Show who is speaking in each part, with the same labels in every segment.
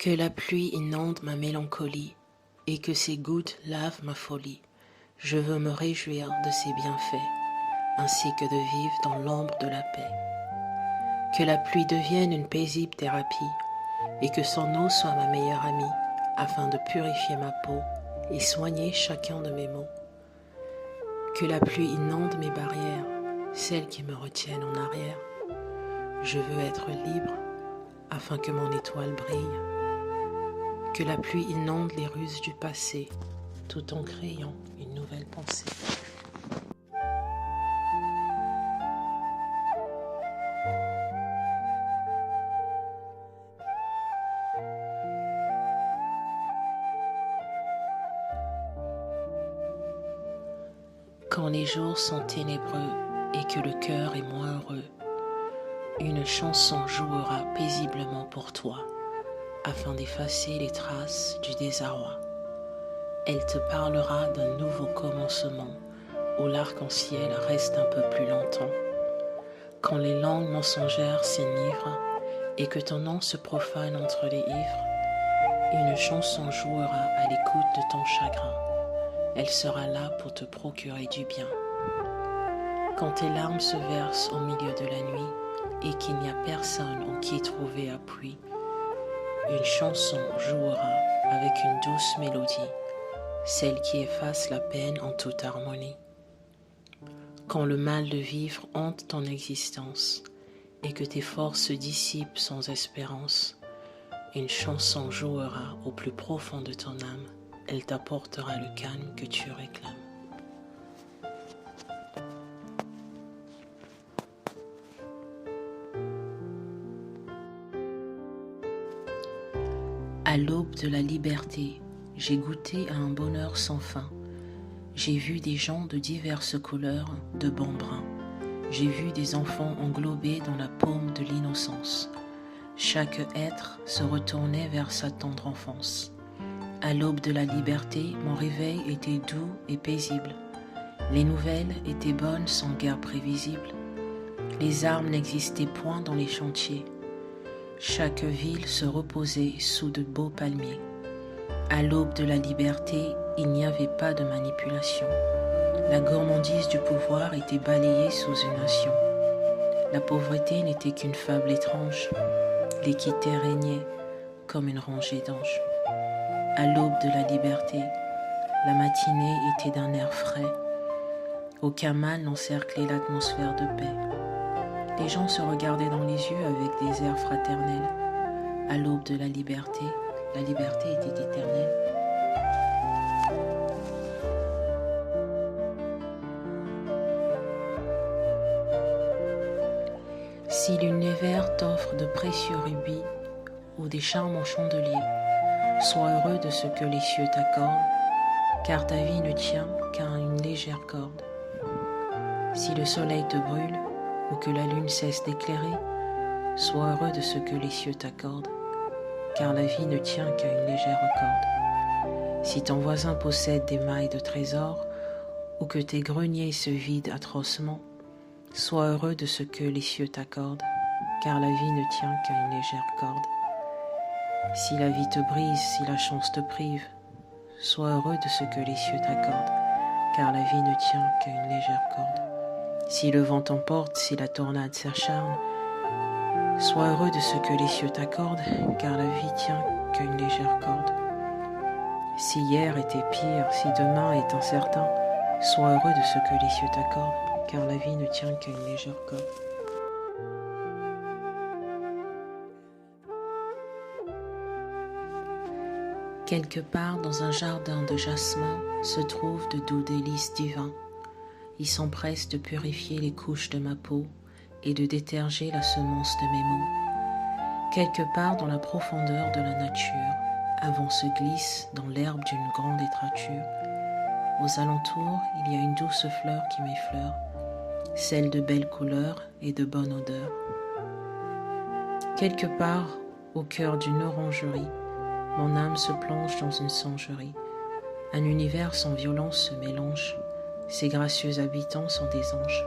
Speaker 1: Que la pluie inonde ma mélancolie et que ses gouttes lavent ma folie. Je veux me réjouir de ses bienfaits, ainsi que de vivre dans l'ombre de la paix. Que la pluie devienne une paisible thérapie et que son eau soit ma meilleure amie, afin de purifier ma peau et soigner chacun de mes maux. Que la pluie inonde mes barrières, celles qui me retiennent en arrière. Je veux être libre, afin que mon étoile brille. Que la pluie inonde les ruses du passé, tout en créant une nouvelle pensée. Quand les jours sont ténébreux et que le cœur est moins heureux, une chanson jouera paisiblement pour toi, afin d'effacer les traces du désarroi. Elle te parlera d'un nouveau commencement où l'arc-en-ciel reste un peu plus longtemps. Quand les langues mensongères s'enivrent et que ton nom se profane entre les ivres, une chanson jouera à l'écoute de ton chagrin. Elle sera là pour te procurer du bien. Quand tes larmes se versent au milieu de la nuit et qu'il n'y a personne en qui trouver appui, une chanson jouera avec une douce mélodie, celle qui efface la peine en toute harmonie. Quand le mal de vivre hante ton existence et que tes forces se dissipent sans espérance, une chanson jouera au plus profond de ton âme, elle t'apportera le calme que tu réclames. À l'aube de la liberté, j'ai goûté à un bonheur sans fin. J'ai vu des gens de diverses couleurs, de bons bruns. J'ai vu des enfants englobés dans la paume de l'innocence. Chaque être se retournait vers sa tendre enfance. À l'aube de la liberté, mon réveil était doux et paisible. Les nouvelles étaient bonnes sans guerre prévisible. Les armes n'existaient point dans les chantiers. Chaque ville se reposait sous de beaux palmiers. À l'aube de la liberté, il n'y avait pas de manipulation. La gourmandise du pouvoir était balayée sous une nation. La pauvreté n'était qu'une fable étrange. L'équité régnait comme une rangée d'anges. À l'aube de la liberté, la matinée était d'un air frais. Aucun mal n'encerclait l'atmosphère de paix. Les gens se regardaient dans les yeux avec des airs fraternels. À l'aube de la liberté était éternelle. Si l'univers t'offre de précieux rubis ou des charmants chandeliers, sois heureux de ce que les cieux t'accordent, car ta vie ne tient qu'à une légère corde. Si le soleil te brûle ou que la lune cesse d'éclairer, sois heureux de ce que les cieux t'accordent, car la vie ne tient qu'à une légère corde. Si ton voisin possède des mailles de trésors ou que tes greniers se vident atrocement, sois heureux de ce que les cieux t'accordent, car la vie ne tient qu'à une légère corde. Si la vie te brise, si la chance te prive, sois heureux de ce que les cieux t'accordent, car la vie ne tient qu'à une légère corde. Si le vent t'emporte, si la tornade s'acharne, sois heureux de ce que les cieux t'accordent, car la vie tient qu'à une légère corde. Si hier était pire, si demain est incertain, sois heureux de ce que les cieux t'accordent, car la vie ne tient qu'à une légère corde. Quelque part dans un jardin de jasmin se trouvent de doux délices divins. Ils s'empressent de purifier les couches de ma peau et de déterger la semence de mes mots. Quelque part dans la profondeur de la nature, un vent se glisse dans l'herbe d'une grande étrature. Aux alentours, il y a une douce fleur qui m'effleure, celle de belles couleurs et de bonne odeur. Quelque part, au cœur d'une orangerie, mon âme se plonge dans une songerie. Un univers sans violence se mélange, ses gracieux habitants sont des anges.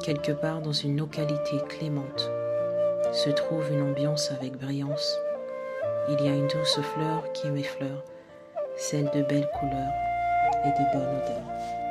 Speaker 1: Quelque part dans une localité clémente se trouve une ambiance avec brillance. il y a une douce fleur qui m'effleure, celle de belle couleur et de bonne odeur.